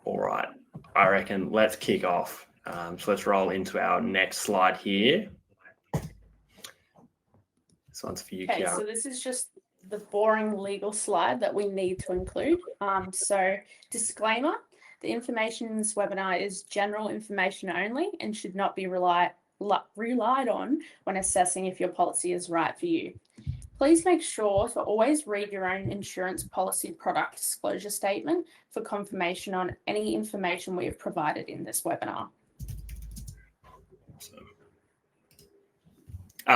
All right, I reckon let's kick off. So let's roll into our next slide here. This one's for you, Okay, Kiara. so this is just the boring legal slide that we need to include. So disclaimer, the information in this webinar is general information only and should not be relied on when assessing if your policy is right for you. Please make sure to always read your own insurance policy product disclosure statement for confirmation on any information we have provided in this webinar.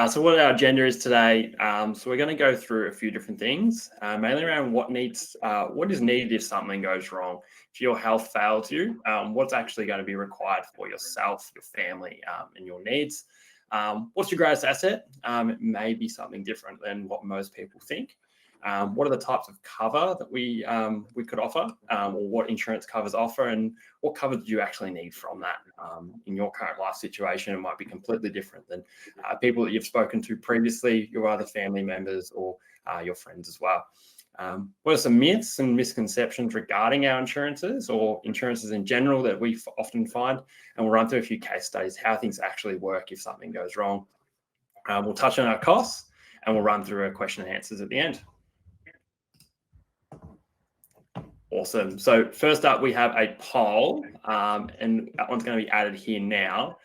So what our agenda is today, so we're going to go through a few different things, mainly around what is needed if something goes wrong. If your health fails you, what's actually going to be required for yourself, your family, and your needs. What's your greatest asset? It may be something different than what most people think. What are the types of cover that we could offer, or what insurance covers offer, and what cover do you actually need from that? In your current life situation, it might be completely different than people that you've spoken to previously, your other family members or your friends as well. What are some myths and misconceptions regarding our insurances or insurances in general that we often find? And we'll run through a few case studies, how things actually work if something goes wrong. We'll touch on our costs, and we'll run through our question and answers at the end. Awesome. So first up, we have a poll, and that one's going to be added here now.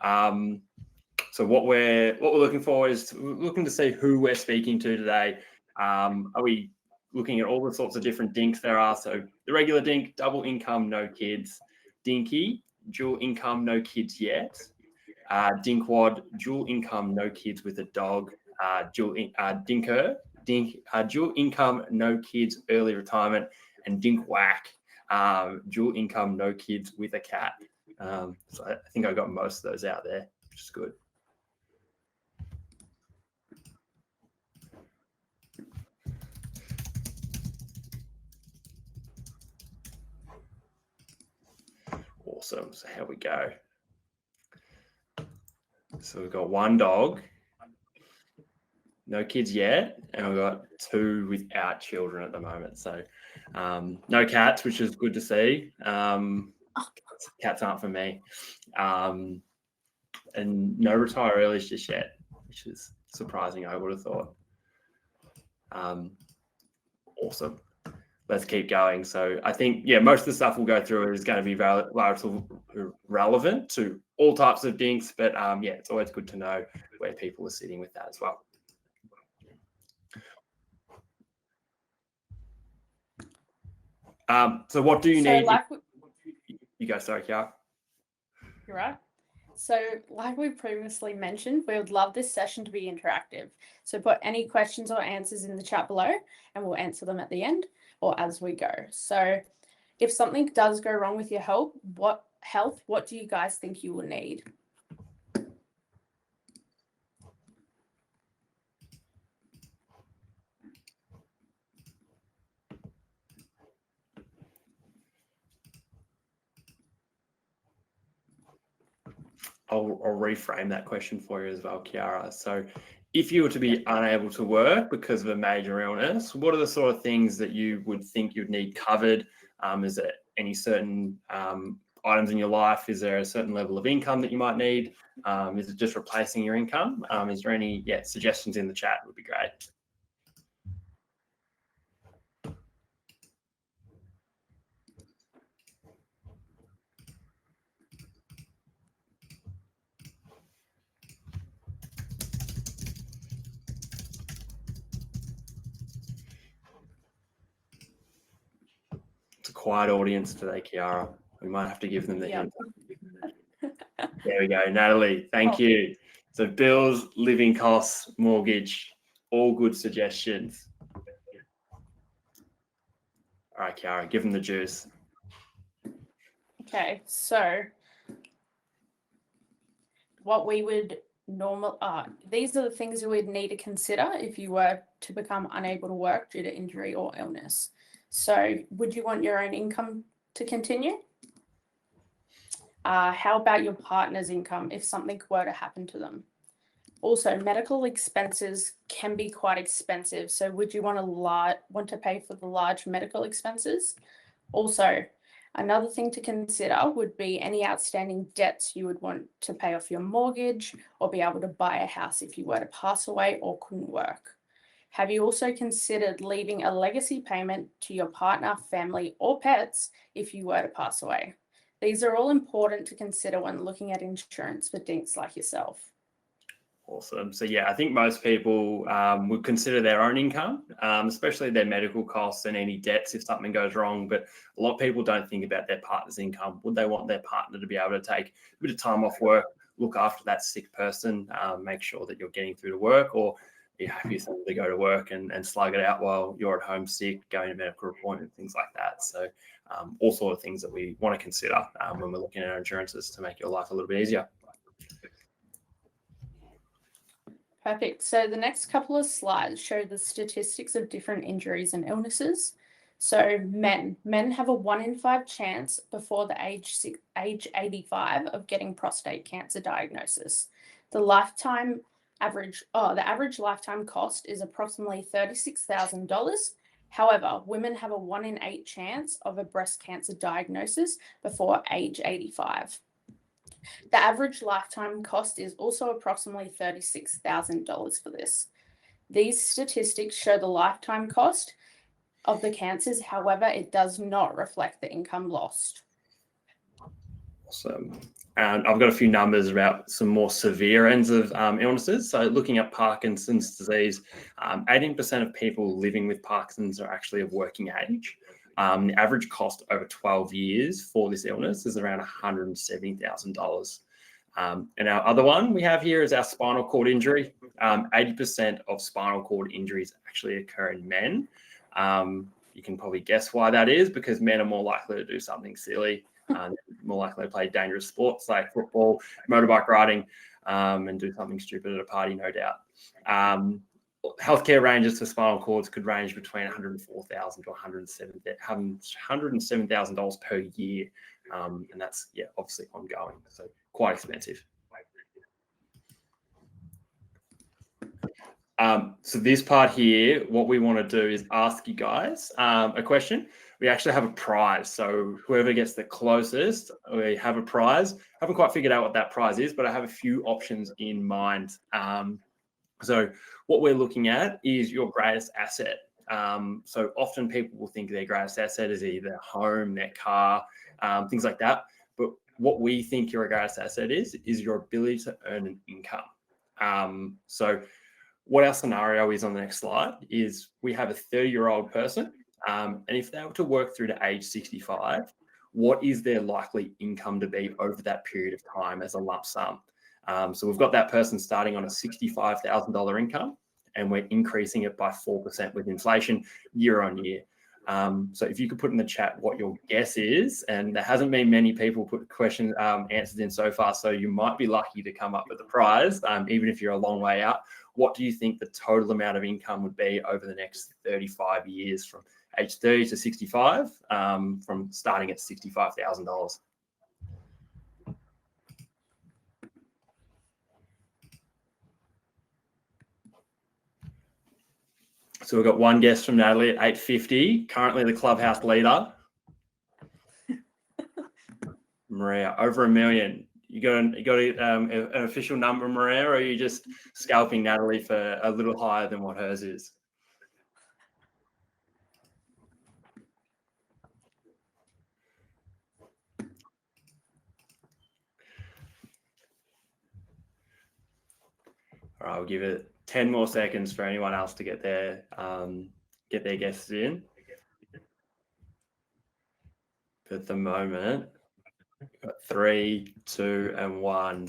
So what we're looking for is we're looking to see who we're speaking to today. Are we looking at all the sorts of different dinks there are? So the regular dink, double income, no kids. Dinky, dual income, no kids yet. Dinkwad, dual income, no kids with a dog. Dinker, dual income, no kids, early retirement. And dink whack, dual income, no kids with a cat. So I think I got most of those out there, which is good. Awesome. So here we go. So we've got one dog, no kids yet, and we've got two without children at the moment. So no cats, which is good to see. Cats aren't for me. And no retire earlys just yet, which is surprising, I would have thought. Awesome. Let's keep going. So I think, most of the stuff we'll go through is going to be relevant to all types of dinks, but it's always good to know where people are sitting with that as well. So what do you need? You go, sorry, Kiara. You're right. So like we previously mentioned, we would love this session to be interactive. So put any questions or answers in the chat below and we'll answer them at the end or as we go. So if something does go wrong with your health, what do you guys think you will need? I'll reframe that question for you as well, Kiara. So if you were to be unable to work because of a major illness, what are the sort of things that you would think you'd need covered? Is there any certain items in your life? Is there a certain level of income that you might need? Is it just replacing your income? Is there any suggestions in the chat? Would be great. It's a quiet audience today, Kiara. We might have to give them the hint. There we go, Natalie. Thank you. So bills, living costs, mortgage, all good suggestions. All right, Kiara, give them the juice. Okay, so what we would these are the things you would need to consider if you were to become unable to work due to injury or illness. So would you want your own income to continue? How about your partner's income if something were to happen to them? Also, medical expenses can be quite expensive. So would you want to pay for the large medical expenses? Also, Another thing to consider would be any outstanding debts you would want to pay off your mortgage or be able to buy a house if you were to pass away or couldn't work. Have you also considered leaving a legacy payment to your partner, family, or pets if you were to pass away? These are all important to consider when looking at insurance for dinks like yourself. Awesome. So yeah, I think most people would consider their own income, especially their medical costs and any debts if something goes wrong. But a lot of people don't think about their partner's income. Would they want their partner to be able to take a bit of time off work, look after that sick person, make sure that you're getting through to work, or are you happy for them to go to work and slug it out while you're at home sick, going to medical appointment, things like that. So all sort of things that we want to consider when we're looking at our insurances to make your life a little bit easier. Perfect. So the next couple of slides show the statistics of different injuries and illnesses. So men have a 1 in 5 chance before the age 85 of getting prostate cancer diagnosis. The average lifetime cost is approximately $36,000. However, women have a 1 in 8 chance of a breast cancer diagnosis before age 85. The average lifetime cost is also approximately $36,000 for this. These statistics show the lifetime cost of the cancers. However, it does not reflect the income lost. Awesome. And I've got a few numbers about some more severe ends of illnesses. So looking at Parkinson's disease, 18% of people living with Parkinson's are actually of working age. The average cost over 12 years for this illness is around $170,000. And our other one we have here is our spinal cord injury. 80% of spinal cord injuries actually occur in men. You can probably guess why that is, because men are more likely to do something silly, more likely to play dangerous sports like football, motorbike riding, and do something stupid at a party, no doubt. Healthcare ranges for spinal cords could range between $104,000 to $107,000 per year, and that's obviously ongoing, so quite expensive. So this part here, what we want to do is ask you guys a question. We actually have a prize, so whoever gets the closest, we have a prize. I haven't quite figured out what that prize is, but I have a few options in mind. So what we're looking at is your greatest asset. So often people will think their greatest asset is either their home, their car, things like that. But what we think your greatest asset is your ability to earn an income. So what our scenario is on the next slide is we have a 30-year-old person, and if they were to work through to age 65, what is their likely income to be over that period of time as a lump sum? So we've got that person starting on a $65,000 income, and we're increasing it by 4% with inflation year on year. So if you could put in the chat what your guess is, and there hasn't been many people put questions answers in so far, so you might be lucky to come up with a prize, even if you're a long way out. What do you think the total amount of income would be over the next 35 years from age 30 to 65, from starting at $65,000? So we've got one guess from Natalie at 850, currently the clubhouse leader. Maria, over $1 million. You got an official number, Maria, or are you just scalping Natalie for a little higher than what hers is? All right, I'll give it 10 more seconds for anyone else to get their guesses in. But at the moment, we've got 3, 2, and 1.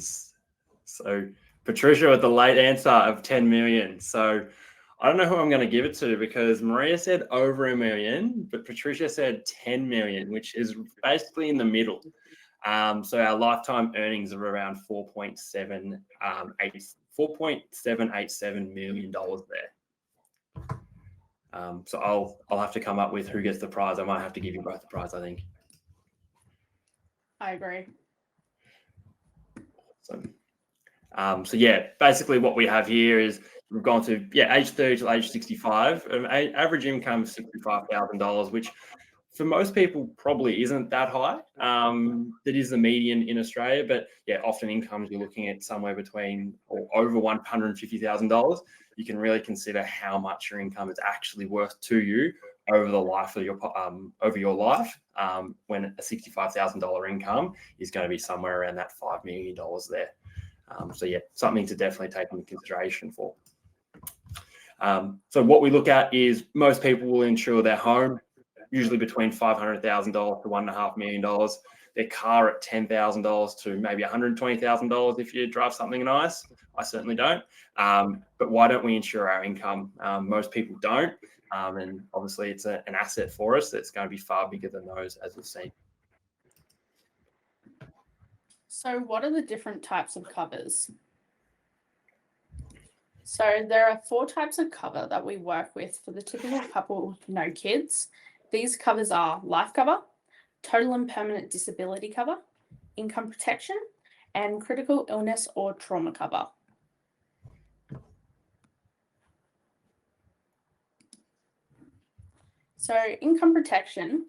So Patricia with the late answer of 10 million. So I don't know who I'm going to give it to, because Maria said over $1 million, but Patricia said 10 million, which is basically in the middle. So our lifetime earnings are around $4.787 million there. So I'll have to come up with who gets the prize. I might have to give you both the prize, I think. I agree. So yeah, basically what we have here is we've gone to age 30 to age 65, average income of $65,000, which for most people, probably isn't that high. That is the median in Australia, but yeah, often incomes you're looking at somewhere between or over $150,000. You can really consider how much your income is actually worth to you over the life of your life. When a $65,000 income is going to be somewhere around that $5 million there. So yeah, something to definitely take into consideration for. So what we look at is most people will insure their home, usually between $500,000 to $1.5 million. Their car at $10,000 to maybe $120,000 if you drive something nice. I certainly don't. But why don't we insure our income? Most people don't. And obviously it's an asset for us that's going to be far bigger than those, as we've seen. So what are the different types of covers? So there are 4 types of cover that we work with for the typical couple with no kids. These covers are life cover, total and permanent disability cover, income protection, and critical illness or trauma cover. So income protection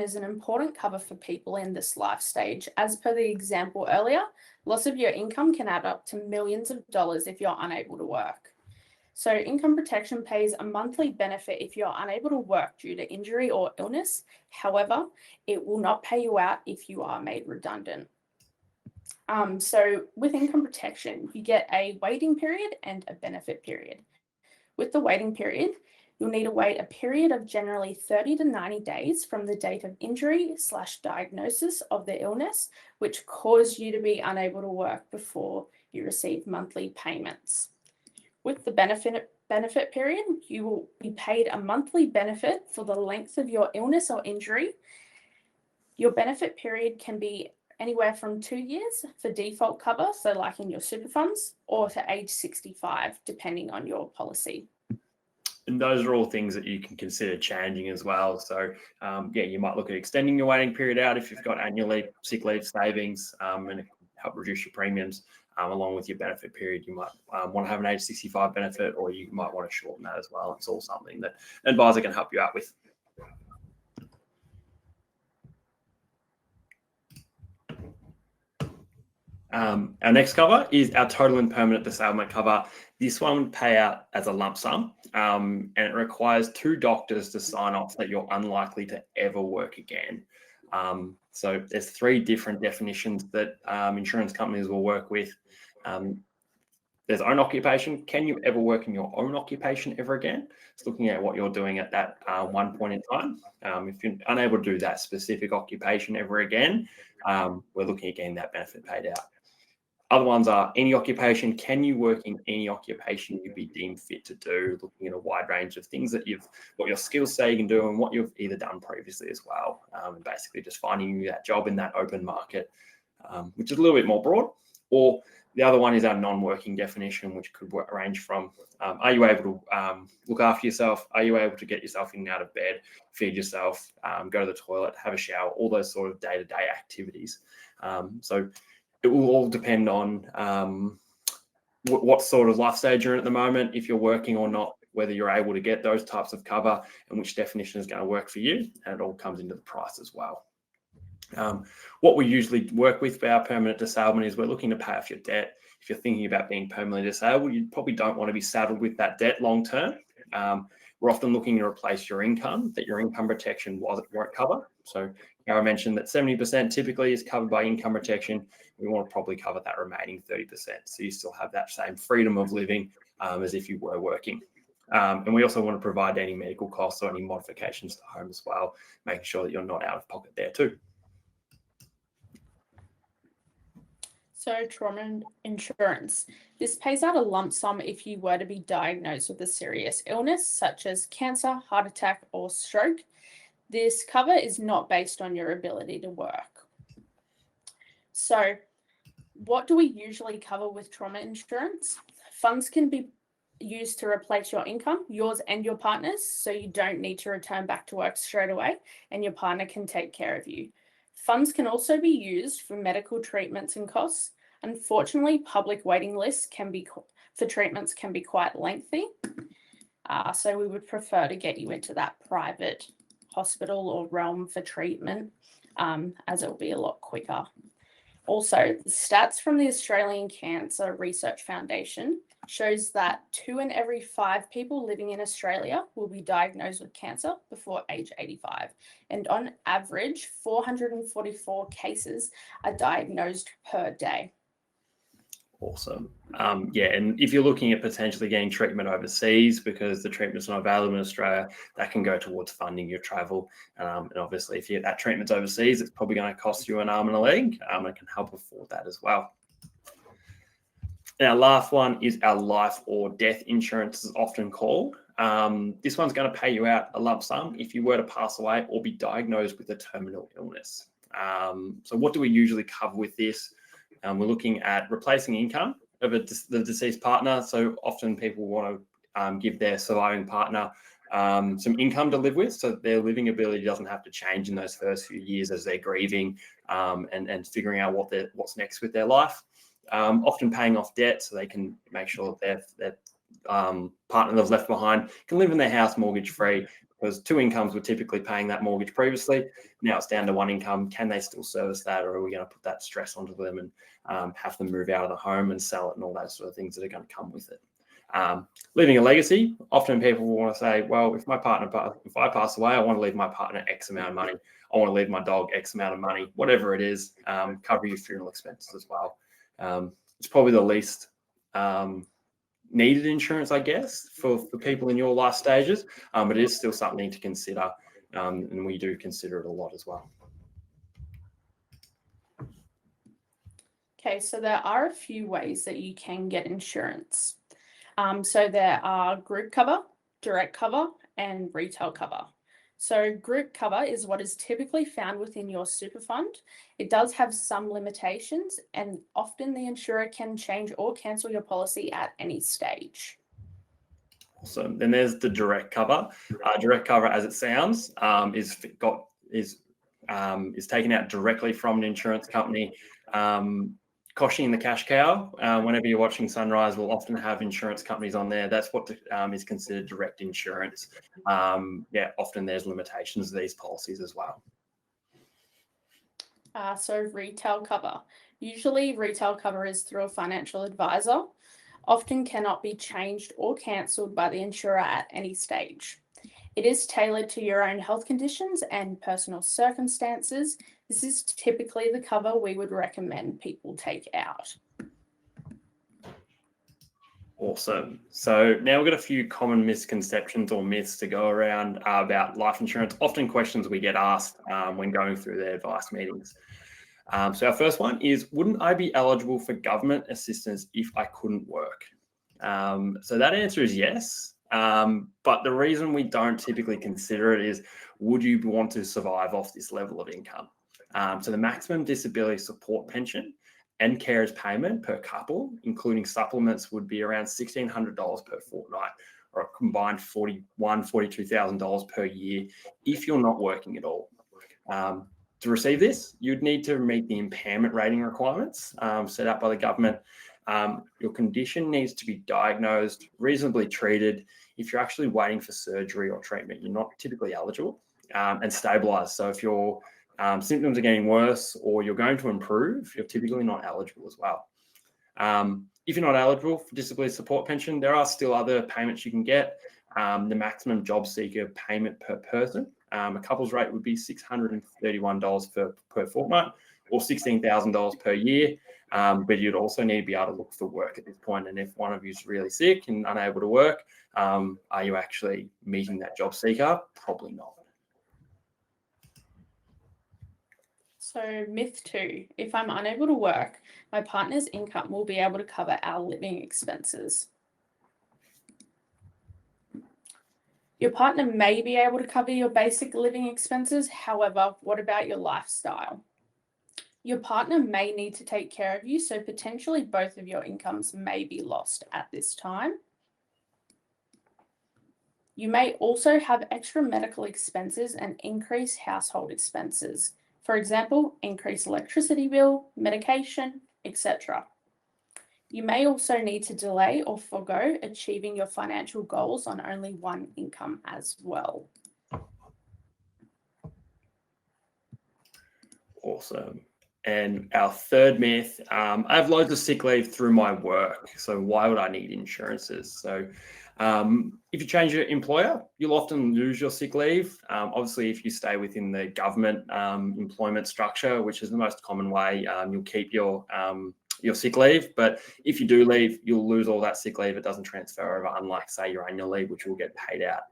is an important cover for people in this life stage. As per the example earlier, loss of your income can add up to millions of dollars if you're unable to work. So income protection pays a monthly benefit if you're unable to work due to injury or illness. However, it will not pay you out if you are made redundant. So with income protection, you get a waiting period and a benefit period. With the waiting period, you'll need to wait a period of generally 30 to 90 days from the date of injury/diagnosis of the illness, which caused you to be unable to work before you receive monthly payments. With the benefit period, you will be paid a monthly benefit for the length of your illness or injury. Your benefit period can be anywhere from 2 years for default cover, so like in your super funds, or to age 65, depending on your policy. And those are all things that you can consider changing as well. So yeah, you might look at extending your waiting period out if you've got annual leave, sick leave savings, and it can help reduce your premiums. Along with your benefit period, you might want to have an age 65 benefit, or you might want to shorten that as well. It's all something that an advisor can help you out with. Our next cover is our total and permanent disablement cover. This one would pay out as a lump sum, and it requires 2 doctors to sign off that you're unlikely to ever work again. So there's 3 different definitions that insurance companies will work with. There's own occupation. Can you ever work in your own occupation ever again? It's looking at what you're doing at that one point in time. If you're unable to do that specific occupation ever again, we're looking at getting that benefit paid out. Other ones are any occupation. Can you work in any occupation you'd be deemed fit to do? Looking at a wide range of things that what your skills say you can do and what you've either done previously as well. And basically just finding you that job in that open market, which is a little bit more broad. Or the other one is our non-working definition, which could range from, are you able to look after yourself? Are you able to get yourself in and out of bed, feed yourself, go to the toilet, have a shower, all those sort of day-to-day activities. So it will all depend on what sort of life stage you're in at the moment, if you're working or not, whether you're able to get those types of cover and which definition is going to work for you. And it all comes into the price as well. What we usually work with for our permanent disablement is we're looking to pay off your debt. If you're thinking about being permanently disabled, you probably don't want to be saddled with that debt long term. We're often looking to replace your income that your income protection won't cover. So I mentioned that 70% typically is covered by income protection. We want to probably cover that remaining 30%. So you still have that same freedom of living as if you were working. And we also want to provide any medical costs or any modifications to home as well, making sure that you're not out of pocket there too. So trauma insurance. This pays out a lump sum if you were to be diagnosed with a serious illness, such as cancer, heart attack, or stroke. This cover is not based on your ability to work. So what do we usually cover with trauma insurance? Funds can be used to replace your income, yours and your partner's, so you don't need to return back to work straight away and your partner can take care of you. Funds can also be used for medical treatments and costs. Unfortunately, public waiting lists for treatments can be quite lengthy. So we would prefer to get you into that private hospital or realm for treatment, as it will be a lot quicker. Also, the stats from the Australian Cancer Research Foundation shows that 2 in every 5 people living in Australia will be diagnosed with cancer before age 85. And on average, 444 cases are diagnosed per day. Awesome. Yeah, and if you're looking at potentially getting treatment overseas because the treatment's not available in Australia, that can go towards funding your travel. And obviously, if that treatment's overseas, it's probably going to cost you an arm and a leg. It can help afford that as well. Our last one is our life or death insurance, is often called. This one's going to pay you out a lump sum if you were to pass away or be diagnosed with a terminal illness. So what do we usually cover with this? We're looking at replacing income of the deceased partner. So often people want to give their surviving partner some income to live with, so their living ability doesn't have to change in those first few years as they're grieving and figuring out what's next with their life. Often paying off debt so they can make sure that their partner that's left behind can live in their house mortgage free, because 2 incomes were typically paying that mortgage previously. Now it's down to 1 income. Can they still service that, or are we going to put that stress onto them and have them move out of the home and sell it and all those sort of things that are going to come with it? Leaving a legacy. Often people will want to say, well, if I pass away, I want to leave my partner X amount of money. I want to leave my dog X amount of money, whatever it is. Cover your funeral expenses as well. It's probably the least needed insurance, I guess, for people in your life stages, but it is still something to consider, and we do consider it a lot as well. Okay, so there are a few ways that you can get insurance. So there are group cover, direct cover, and retail cover. So group cover is what is typically found within your super fund. It does have some limitations, and often the insurer can change or cancel your policy at any stage. Awesome. Then there's the direct cover. Direct cover, as it sounds, is taken out directly from an insurance company. Cautioning the cash cow. Whenever you're watching Sunrise, we'll often have insurance companies on there. That's what is considered direct insurance. Often there's limitations to these policies as well. So retail cover. Usually retail cover is through a financial advisor. Often cannot be changed or cancelled by the insurer at any stage. It is tailored to your own health conditions and personal circumstances. This is typically the cover we would recommend people take out. Awesome. So now we've got a few common misconceptions or myths to go around about life insurance, often questions we get asked when going through their advice meetings. So our first one is, wouldn't I be eligible for government assistance if I couldn't work? So that answer is yes. But the reason we don't typically consider it is, would you want to survive off this level of income? So the maximum disability support pension and carers payment per couple, including supplements, would be around $1,600 per fortnight, or a combined $42,000 per year if you're not working at all. To receive this, you'd need to meet the impairment rating requirements set out by the government. Your condition needs to be diagnosed, reasonably treated. If you're actually waiting for surgery or treatment, you're not typically eligible, and stabilized. So if your symptoms are getting worse or you're going to improve, you're typically not eligible as well. If you're not eligible for disability support pension, there are still other payments you can get. The maximum job seeker payment per person, a couple's rate would be $631 per fortnight, or $16,000 per year. But you'd also need to be able to look for work at this point. And if one of you is really sick and unable to work, are you actually meeting that job seeker? Probably not. So myth 2, if I'm unable to work, my partner's income will be able to cover our living expenses. Your partner may be able to cover your basic living expenses. However, what about your lifestyle? Your partner may need to take care of you, so potentially both of your incomes may be lost at this time. You may also have extra medical expenses and increased household expenses. For example, increased electricity bill, medication, etc. You may also need to delay or forego achieving your financial goals on only one income as well. Awesome. And our third myth, I have loads of sick leave through my work. So why would I need insurances? So if you change your employer, you'll often lose your sick leave. Obviously, if you stay within the government employment structure, which is the most common way, you'll keep your sick leave. But if you do leave, you'll lose all that sick leave. It doesn't transfer over, unlike, say, your annual leave, which will get paid out.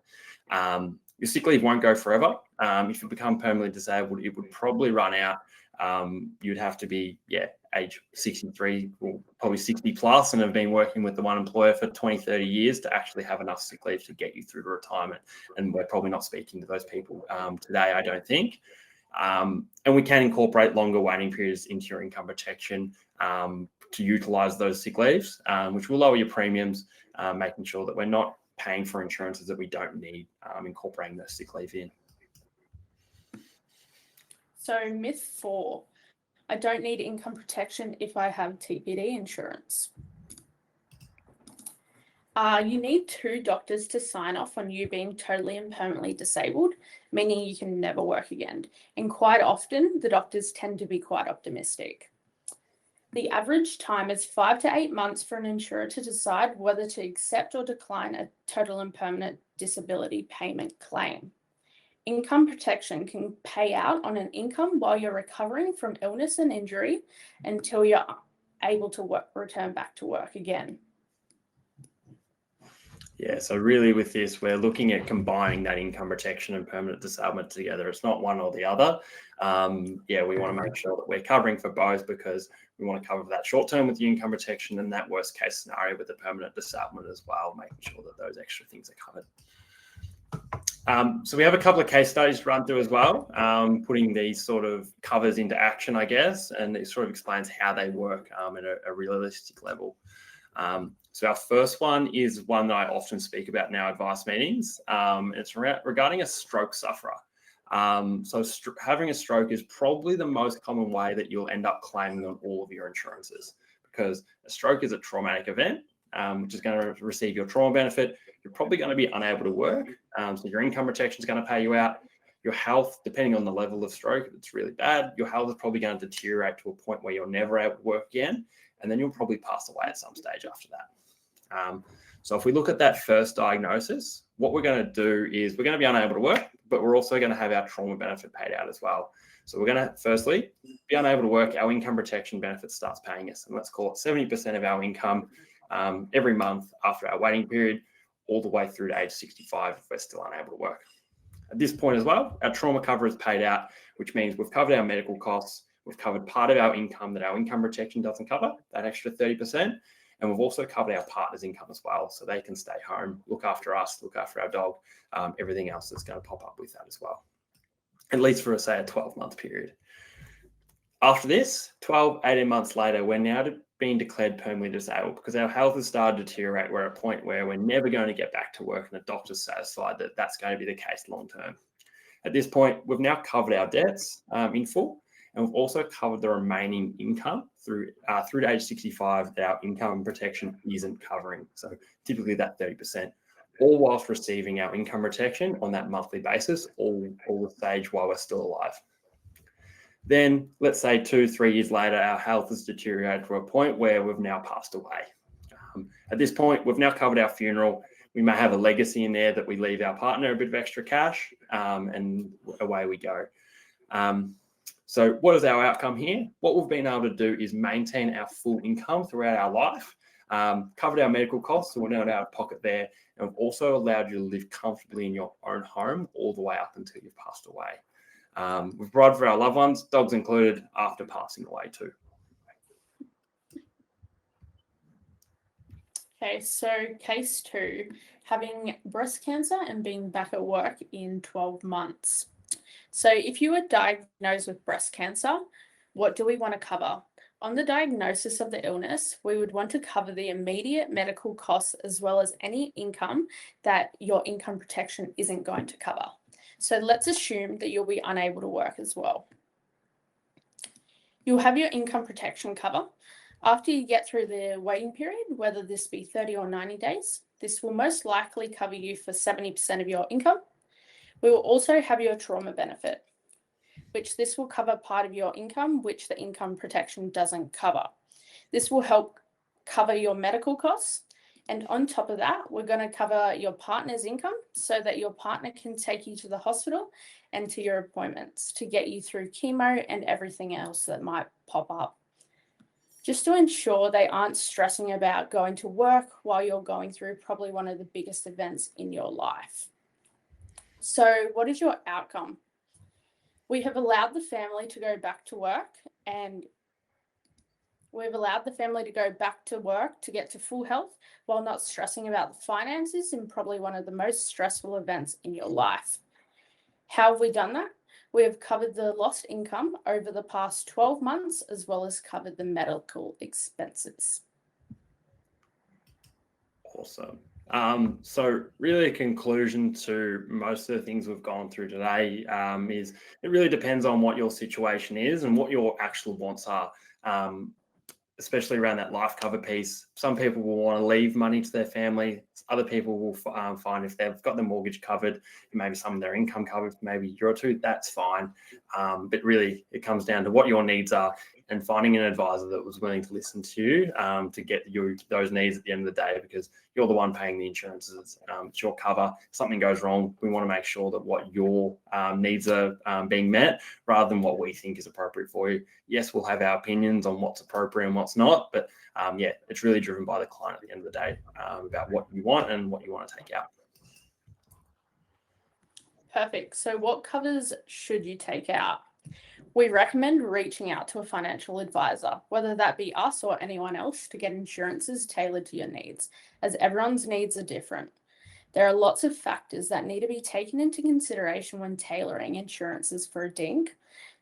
Your sick leave won't go forever. If you become permanently disabled, it would probably run out. You'd have to be, age 63 or probably 60 plus and have been working with the one employer for 20, 30 years to actually have enough sick leave to get you through to retirement. And we're probably not speaking to those people today, I don't think. And we can incorporate longer waiting periods into your income protection to utilize those sick leaves, which will lower your premiums, making sure that we're not paying for insurances that we don't need, incorporating those sick leave in. So myth 4, I don't need income protection if I have TPD insurance. You need 2 doctors to sign off on you being totally and permanently disabled, meaning you can never work again. And quite often, the doctors tend to be quite optimistic. The average time is 5 to 8 months for an insurer to decide whether to accept or decline a total and permanent disability payment claim. Income protection can pay out on an income while you're recovering from illness and injury until you're able to return back to work again. Yeah, so really with this, we're looking at combining that income protection and permanent disablement together. It's not one or the other. We want to make sure that we're covering for both, because we want to cover that short term with the income protection and that worst case scenario with the permanent disablement as well, making sure that those extra things are covered. So we have a couple of case studies to run through as well, putting these sort of covers into action, I guess, and it sort of explains how they work at a realistic level. So our first one is one that I often speak about in our advice meetings. It's regarding a stroke sufferer. Having a stroke is probably the most common way that you'll end up claiming on all of your insurances, because a stroke is a traumatic event, which is going to receive your trauma benefit. You're probably going to be unable to work. So your income protection is going to pay you out. Your health, depending on the level of stroke, if it's really bad, your health is probably going to deteriorate to a point where you're never able to work again. And then you'll probably pass away at some stage after that. So if we look at that first diagnosis, what we're going to do is we're going to be unable to work, but we're also going to have our trauma benefit paid out as well. So we're going to firstly be unable to work. Our income protection benefit starts paying us, and let's call it 70% of our income every month after our waiting period, all the way through to age 65 if we're still unable to work. At this point as well, our trauma cover is paid out, which means we've covered our medical costs, we've covered part of our income that our income protection doesn't cover, that extra 30%, and we've also covered our partner's income as well, so they can stay home, look after us, look after our dog, everything else that's going to pop up with that as well, at least for, say, a 12-month period. After this, 12, 18 months later, we're now being declared permanently disabled because our health has started to deteriorate. We're at a point where we're never going to get back to work, and the doctor's satisfied that that's going to be the case long term. At this point, we've now covered our debts in full, and we've also covered the remaining income through to age 65 that our income protection isn't covering. So typically that 30%, all whilst receiving our income protection on that monthly basis, all the stage while we're still alive. Then let's say 2-3 years later, our health has deteriorated to a point where we've now passed away. At this point, we've now covered our funeral. We may have a legacy in there that we leave our partner a bit of extra cash, and away we go. So what is our outcome here? What we've been able to do is maintain our full income throughout our life, covered our medical costs, so we're not out of pocket there, and we've also allowed you to live comfortably in your own home all the way up until you've passed away. We've provided for our loved ones, dogs included, after passing away too. Okay, so case 2, having breast cancer and being back at work in 12 months. So if you were diagnosed with breast cancer, what do we want to cover? On the diagnosis of the illness, we would want to cover the immediate medical costs as well as any income that your income protection isn't going to cover. So let's assume that you'll be unable to work as well. You'll have your income protection cover. After you get through the waiting period, whether this be 30 or 90 days, this will most likely cover you for 70% of your income. We will also have your trauma benefit. which this will cover part of your income, which the income protection doesn't cover. This will help cover your medical costs. And on top of that, we're going to cover your partner's income so that your partner can take you to the hospital and to your appointments to get you through chemo and everything else that might pop up, just to ensure they aren't stressing about going to work while you're going through probably one of the biggest events in your life. So what is your outcome? We have allowed the family to go back to work, and we've allowed the family to go back to work to get to full health while not stressing about the finances in probably one of the most stressful events in your life. How have we done that? We have covered the lost income over the past 12 months, as well as covered the medical expenses. Awesome. So really a conclusion to most of the things we've gone through today is it really depends on what your situation is and what your actual wants are. Especially around that life cover piece. Some people will want to leave money to their family. Other people will find if they've got their mortgage covered, maybe some of their income covered, maybe a year or two, that's fine. But really, it comes down to what your needs are and finding an advisor that was willing to listen to you to get you those needs at the end of the day, because you're the one paying the insurances. It's your cover. If something goes wrong, we want to make sure that what your needs are being met rather than what we think is appropriate for you. Yes, we'll have our opinions on what's appropriate and what's not, but it's really driven by the client at the end of the day about what you want and what you want to take out. Perfect. So what covers should you take out? We recommend reaching out to a financial advisor, whether that be us or anyone else, to get insurances tailored to your needs, as everyone's needs are different. There are lots of factors that need to be taken into consideration when tailoring insurances for a DINK.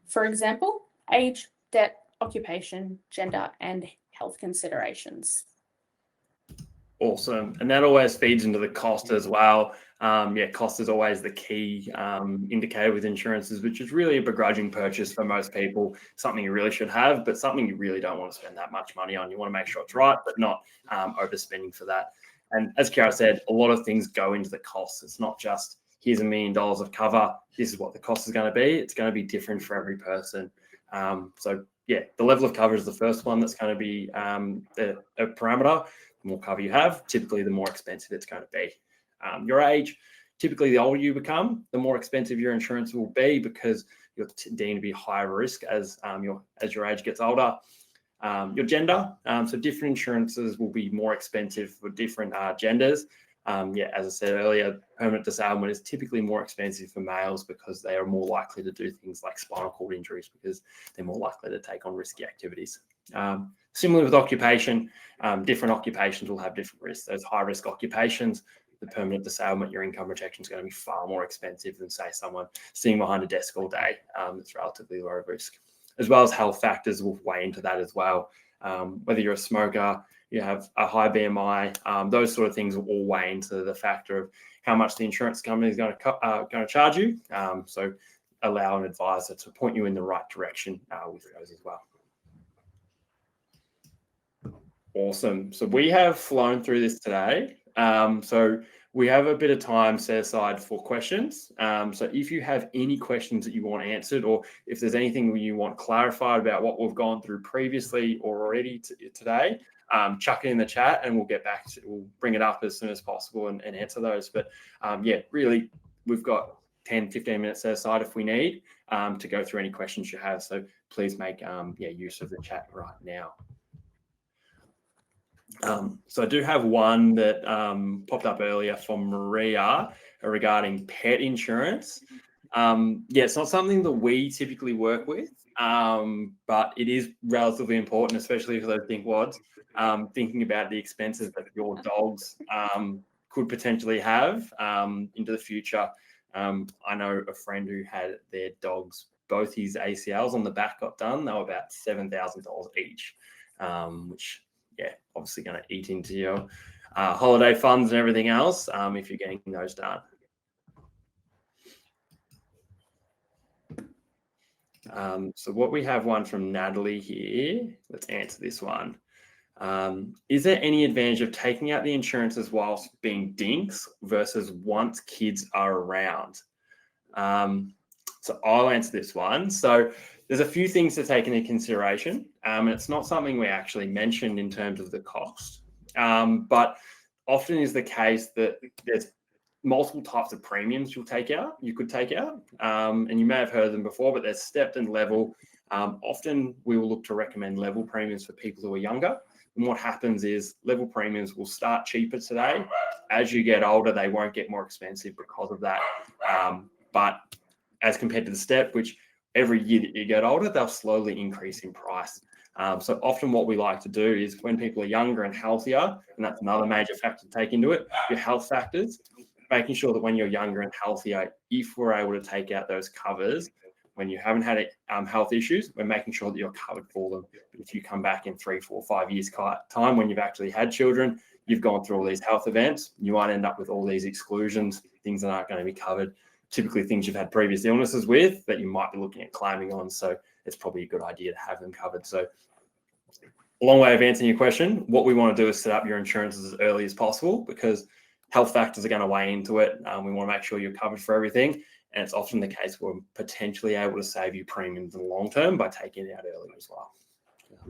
For example, age, debt, occupation, gender, and health considerations. Awesome. And that always feeds into the cost as well. Cost is always the key indicator with insurances, which is really a begrudging purchase for most people, something you really should have, but something you really don't want to spend that much money on. You want to make sure it's right, but not overspending for that. And as Kiara said, a lot of things go into the cost. It's not just, here's $1 million of cover, this is what the cost is going to be. It's going to be different for every person. The level of cover is the first one that's going to be a parameter. The more cover you have, typically the more expensive it's going to be. Your age, typically the older you become, the more expensive your insurance will be, because you're deemed to be higher risk as your age gets older. Your gender, so different insurances will be more expensive for different genders. As I said earlier, permanent disablement is typically more expensive for males because they are more likely to do things like spinal cord injuries, because they're more likely to take on risky activities. Similarly with occupation, different occupations will have different risks. Those high-risk occupations, the permanent disablement, your income protection is going to be far more expensive than, say, someone sitting behind a desk all day. It's relatively low risk. As well as health factors will weigh into that as well. Whether you're a smoker, you have a high BMI, those sort of things will all weigh into the factor of how much the insurance company is going to charge you. So allow an advisor to point you in the right direction with those as well. Awesome. So we have flown through this today. So we have a bit of time set aside for questions. So if you have any questions that you want answered, or if there's anything you want clarified about what we've gone through previously or already today, chuck it in the chat and we'll get back to, we'll bring it up as soon as possible and answer those. But really, we've got 10, 15 minutes set aside if we need to go through any questions you have. So please make use of the chat right now. So I do have one that popped up earlier from Maria regarding pet insurance. It's not something that we typically work with, but it is relatively important, especially for those dinkwads, thinking about the expenses that your dogs could potentially have into the future. I know a friend who had their dogs, both his ACLs on the back got done. They were about $7,000 each, which obviously going to eat into your holiday funds and everything else if you're getting those done. So what we have one from Natalie here. Let's answer this one. Is there any advantage of taking out the insurances whilst being dinks versus once kids are around? So I'll answer this one. So there's a few things to take into consideration, and it's not something we actually mentioned in terms of the cost, but often is the case that there's multiple types of premiums you could take out, and you may have heard them before, but there's stepped and level. Often we will look to recommend level premiums for people who are younger. And what happens is level premiums will start cheaper today. As you get older, they won't get more expensive because of that. But as compared to the step, which every year that you get older, they'll slowly increase in price. So often what we like to do is when people are younger and healthier, and that's another major factor to take into it, your health factors, making sure that when you're younger and healthier, if we're able to take out those covers, when you haven't had health issues, we're making sure that you're covered for them. But if you come back in 3, 4, 5 years time when you've actually had children, you've gone through all these health events, you might end up with all these exclusions, things that aren't going to be covered, typically things you've had previous illnesses with that you might be looking at claiming on. So it's probably a good idea to have them covered. So a long way of answering your question. What we want to do is set up your insurances as early as possible because health factors are going to weigh into it. We want to make sure you're covered for everything. And it's often the case we're potentially able to save you premiums in the long term by taking it out early as well.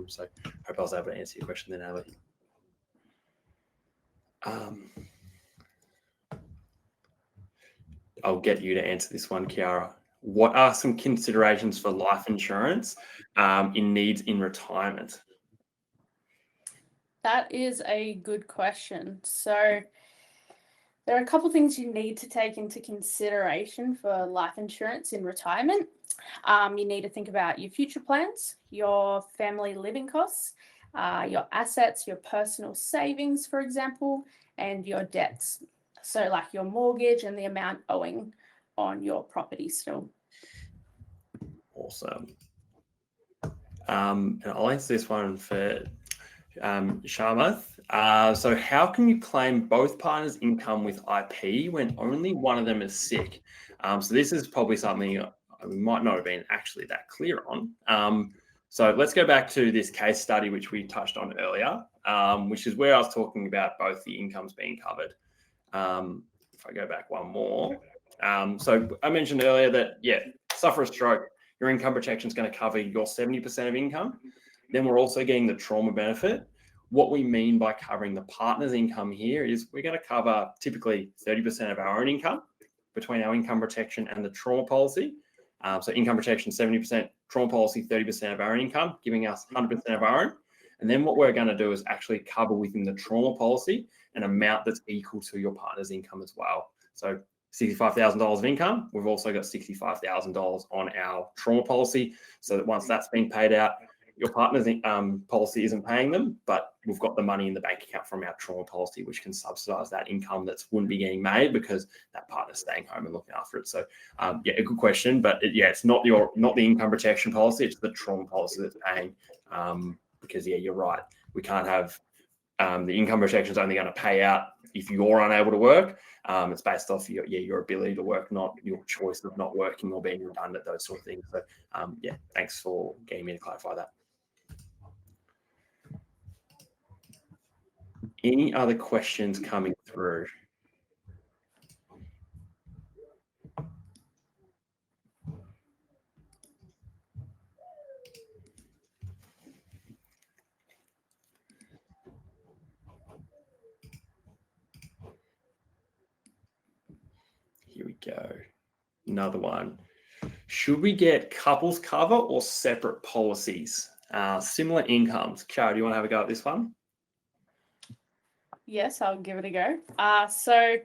So I hope I was able to answer your question then, Ali. I'll get you to answer this one, Kiara. What are some considerations for life insurance in needs in retirement? That is a good question. So there are a couple of things you need to take into consideration for life insurance in retirement. You need to think about your future plans, your family living costs, your assets, your personal savings, for example, and your debts. So like your mortgage and the amount owing on your property still. Awesome. And I'll answer this one for Sharmath. So how can you claim both partners' income with IP when only one of them is sick? So this is probably something we might not have been actually that clear on. So let's go back to this case study, which we touched on earlier, which is where I was talking about both the incomes being covered. If I go back one more. So I mentioned earlier that, suffer a stroke, your income protection is going to cover your 70% of income. Then we're also getting the trauma benefit. What we mean by covering the partner's income here is we're going to cover typically 30% of our own income between our income protection and the trauma policy. So income protection, 70%, trauma policy, 30% of our own income, giving us 100% of our own. And then what we're going to do is actually cover within the trauma policy an amount that's equal to your partner's income as well. So $65,000 of income, we've also got $65,000 on our trauma policy, so that once that's been paid out, your partner's policy isn't paying them, but we've got the money in the bank account from our trauma policy, which can subsidize that income that wouldn't be getting made because that partner's staying home and looking after it. So, a good question, but it's not the income protection policy; it's the trauma policy that's paying. Because you're right, we can't have the income protection is only going to pay out if you're unable to work. It's based off your ability to work, not your choice of not working or being redundant, those sort of things. So, thanks for getting me to clarify that. Any other questions coming through? Here we go. Another one. Should we get couples cover or separate policies? Similar incomes. Kiara, do you want to have a go at this one? Yes, I'll give it a go. So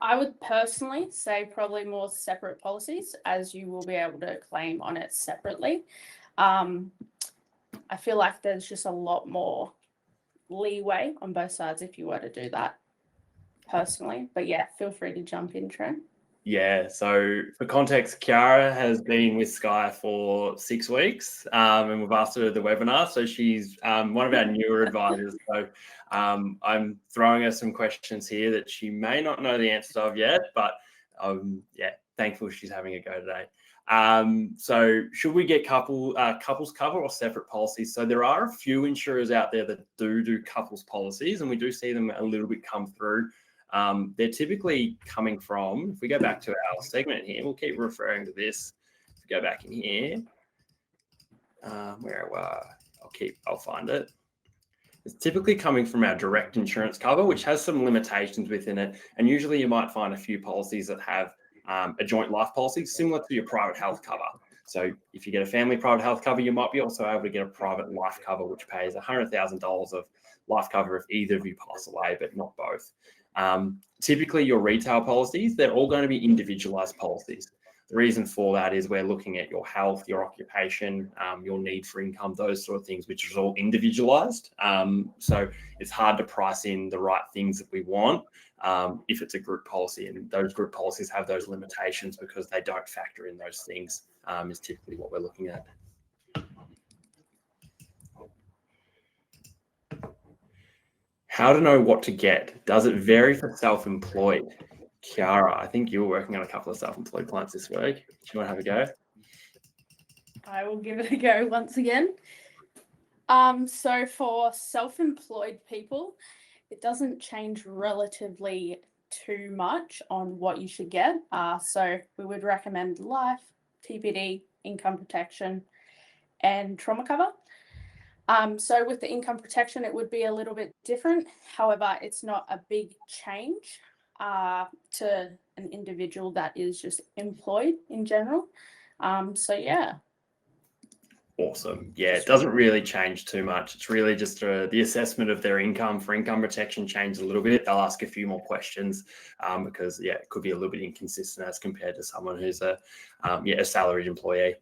I would personally say probably more separate policies, as you will be able to claim on it separately. I feel like there's just a lot more leeway on both sides if you were to do that personally. But feel free to jump in, Trent. Yeah, so for context, Kiara has been with Skye for 6 weeks, and we've asked her to the webinar. So she's one of our newer advisors. So I'm throwing her some questions here that she may not know the answer of yet, but thankful she's having a go today. So should we get couples cover or separate policies? So there are a few insurers out there that do couples policies, and we do see them a little bit come through. they're typically coming from, if we go back to our segment here, we'll keep referring to this. If we go back in here, I'll find it. It's typically coming from our direct insurance cover, which has some limitations within it. And usually you might find a few policies that have a joint life policy similar to your private health cover. So if you get a family private health cover, you might be also able to get a private life cover, which pays $100,000 of life cover if either of you pass away, but not both. Typically your retail policies, they're all going to be individualized policies. The reason for that is we're looking at your health, your occupation, your need for income, those sort of things, which is all individualized. So it's hard to price in the right things that we want if it's a group policy, and those group policies have those limitations because they don't factor in those things, is typically what we're looking at. How to know what to get? Does it vary for self-employed? Kiara, I think you were working on a couple of self-employed clients this week. Do you want to have a go? I will give it a go once again. So for self-employed people, it doesn't change relatively too much on what you should get. So we would recommend life, TPD, income protection, and trauma cover. So with the income protection, it would be a little bit different. However, it's not a big change to an individual that is just employed in general. So yeah. Awesome. Yeah, it doesn't really change too much. It's really just the assessment of their income for income protection changes a little bit. They'll ask a few more questions because, yeah, it could be a little bit inconsistent as compared to someone who's a salaried employee.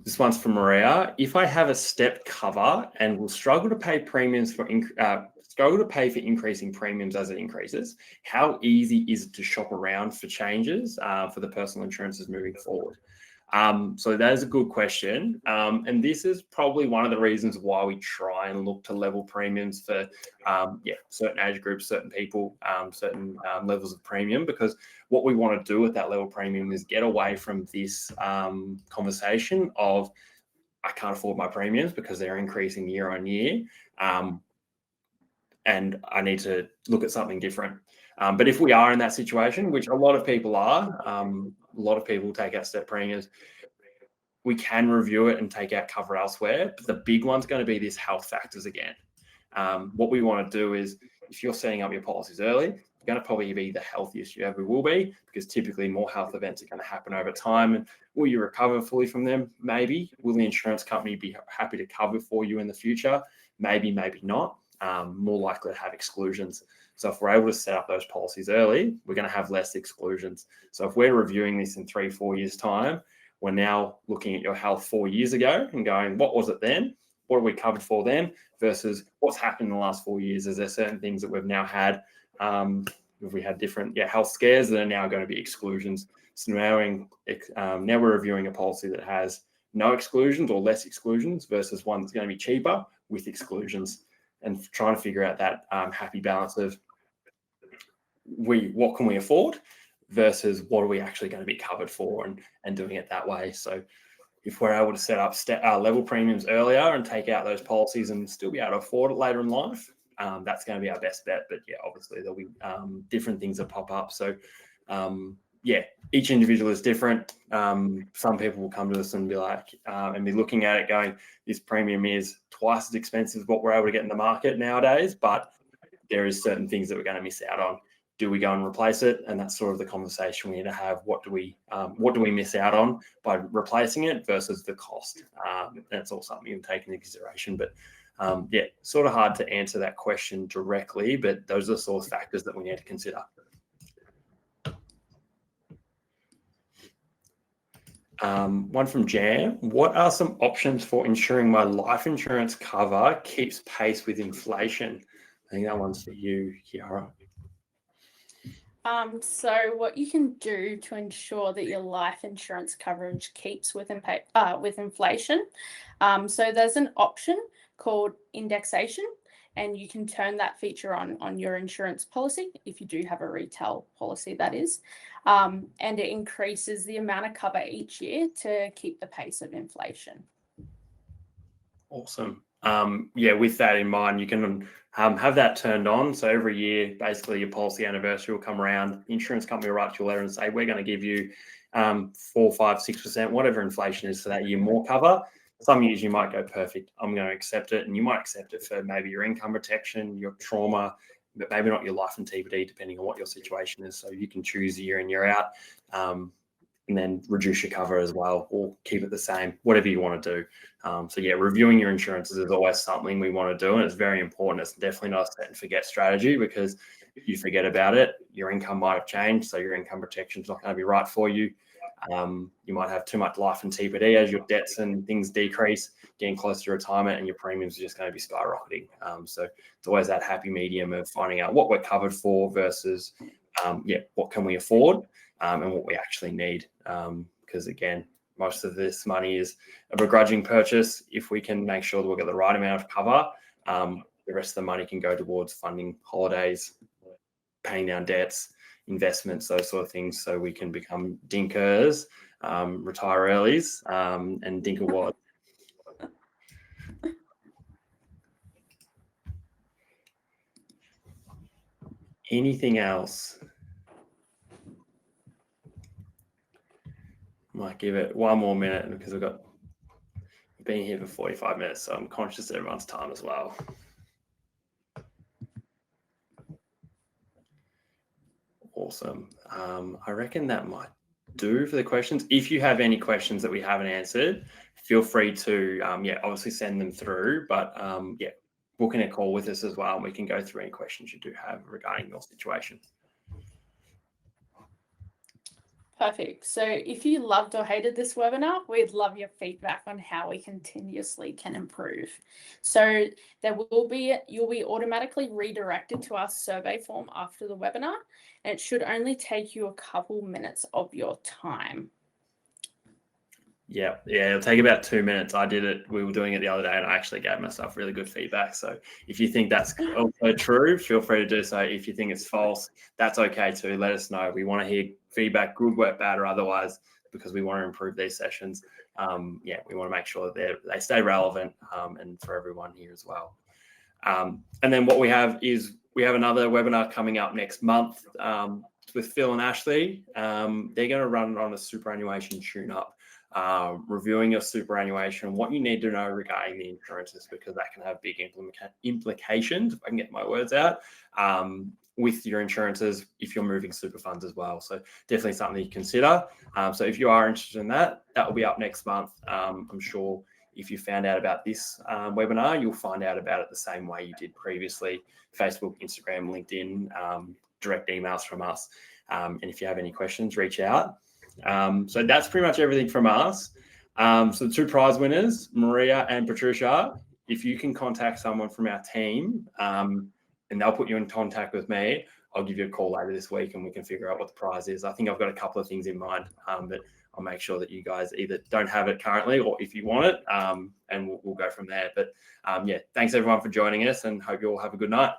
This one's from Maria. If I have a step cover and will struggle to pay premiums for increasing premiums as it increases, how easy is it to shop around for changes for the personal insurances moving forward? So that is a good question. And this is probably one of the reasons why we try and look to level premiums for certain age groups, certain people, certain levels of premium, because what we want to do with that level premium is get away from this conversation of I can't afford my premiums because they're increasing year on year. And I need to look at something different. But if we are in that situation, which a lot of people are, a lot of people take out step premiums, we can review it and take out cover elsewhere. But the big one's going to be these health factors again. What we want to do is, if you're setting up your policies early, you're going to probably be the healthiest you ever will be, because typically more health events are going to happen over time. And will you recover fully from them? Maybe. Will the insurance company be happy to cover for you in the future? Maybe, maybe not. More likely to have exclusions. So if we're able to set up those policies early, we're going to have less exclusions. So if we're reviewing this in 3-4 years' time, we're now looking at your health 4 years ago and going, what was it then? What are we covered for then? Versus what's happened in the last 4 years? Is there certain things that we've now had? If we had different health scares that are now going to be exclusions. So now we're reviewing a policy that has no exclusions or less exclusions versus one that's going to be cheaper with exclusions, and trying to figure out that happy balance of what can we afford versus what are we actually going to be covered for, and doing it that way. So if we're able to set up level premiums earlier and take out those policies and still be able to afford it later in life, that's going to be our best bet. But yeah, obviously there'll be different things that pop up. So each individual is different. Some people will come to us and be like, and be looking at it going, this premium is twice as expensive as what we're able to get in the market nowadays, but there is certain things that we're going to miss out on. Do we go and replace it? And that's sort of the conversation we need to have. What do we miss out on by replacing it versus the cost? That's all something you can take into consideration. But sort of hard to answer that question directly, but those are the sort of factors that we need to consider. One from Jan. What are some options for ensuring my life insurance cover keeps pace with inflation? I think that one's for you, Kiara. So what you can do to ensure that your life insurance coverage keeps with inflation. So there's an option called indexation, and you can turn that feature on your insurance policy if you do have a retail policy, that is. And it increases the amount of cover each year to keep the pace of inflation. Awesome. With that in mind, you can have that turned on. So every year, basically, your policy anniversary will come around. The insurance company will write you a letter and say, we're going to give you 4, 5, 6%, whatever inflation is for that year, more cover. Some years you might go, perfect, I'm going to accept it. And you might accept it for maybe your income protection, your trauma, but maybe not your life and TBD, depending on what your situation is. So you can choose year in, year out. And then reduce your cover as well, or keep it the same, whatever you want to do. Reviewing your insurances is always something we want to do, and it's very important. It's definitely not a set and forget strategy, because if you forget about it, your income might have changed, so your income protection is not going to be right for you. You might have too much life and TPD as your debts and things decrease, getting close to retirement, and your premiums are just going to be skyrocketing. So it's always that happy medium of finding out what we're covered for versus what can we afford, and what we actually need. Because again, most of this money is a begrudging purchase. If we can make sure that we'll get the right amount of cover, the rest of the money can go towards funding holidays, paying down debts, investments, those sort of things, so we can become dinkers, retire earlys, and dinker wads. Anything else? Might give it one more minute, because we've been here for 45 minutes, so I'm conscious of everyone's time as well. Awesome. I reckon that might do for the questions. If you have any questions that we haven't answered, feel free to obviously send them through, but booking a call with us as well, and we can go through any questions you do have regarding your situation. Perfect. So if you loved or hated this webinar, we'd love your feedback on how we continuously can improve. So you'll be automatically redirected to our survey form after the webinar, and it should only take you a couple minutes of your time. Yeah, it'll take about 2 minutes. I did it. We were doing it the other day, and I actually gave myself really good feedback. So if you think that's also true, feel free to do so. If you think it's false, that's okay too. Let us know. We want to hear feedback, good, work, bad, or otherwise, because we want to improve these sessions. We want to make sure that they stay relevant, and for everyone here as well. And then what we have is we have another webinar coming up next month with Phil and Ashley. They're going to run it on a superannuation tune-up. Reviewing your superannuation, what you need to know regarding the insurances, because that can have big implications, if I can get my words out, with your insurances if you're moving super funds as well. So definitely something you consider. So if you are interested in that, that will be up next month. I'm sure if you found out about this webinar, you'll find out about it the same way you did previously: Facebook, Instagram, LinkedIn, direct emails from us. And if you have any questions, reach out. So that's pretty much everything from us. So the 2 prize winners, Maria and Patricia, if you can contact someone from our team, and they'll put you in contact with me, I'll give you a call later this week and we can figure out what the prize is. I think I've got a couple of things in mind, but I'll make sure that you guys either don't have it currently or if you want it, and we'll go from there. But thanks everyone for joining us, and hope you all have a good night.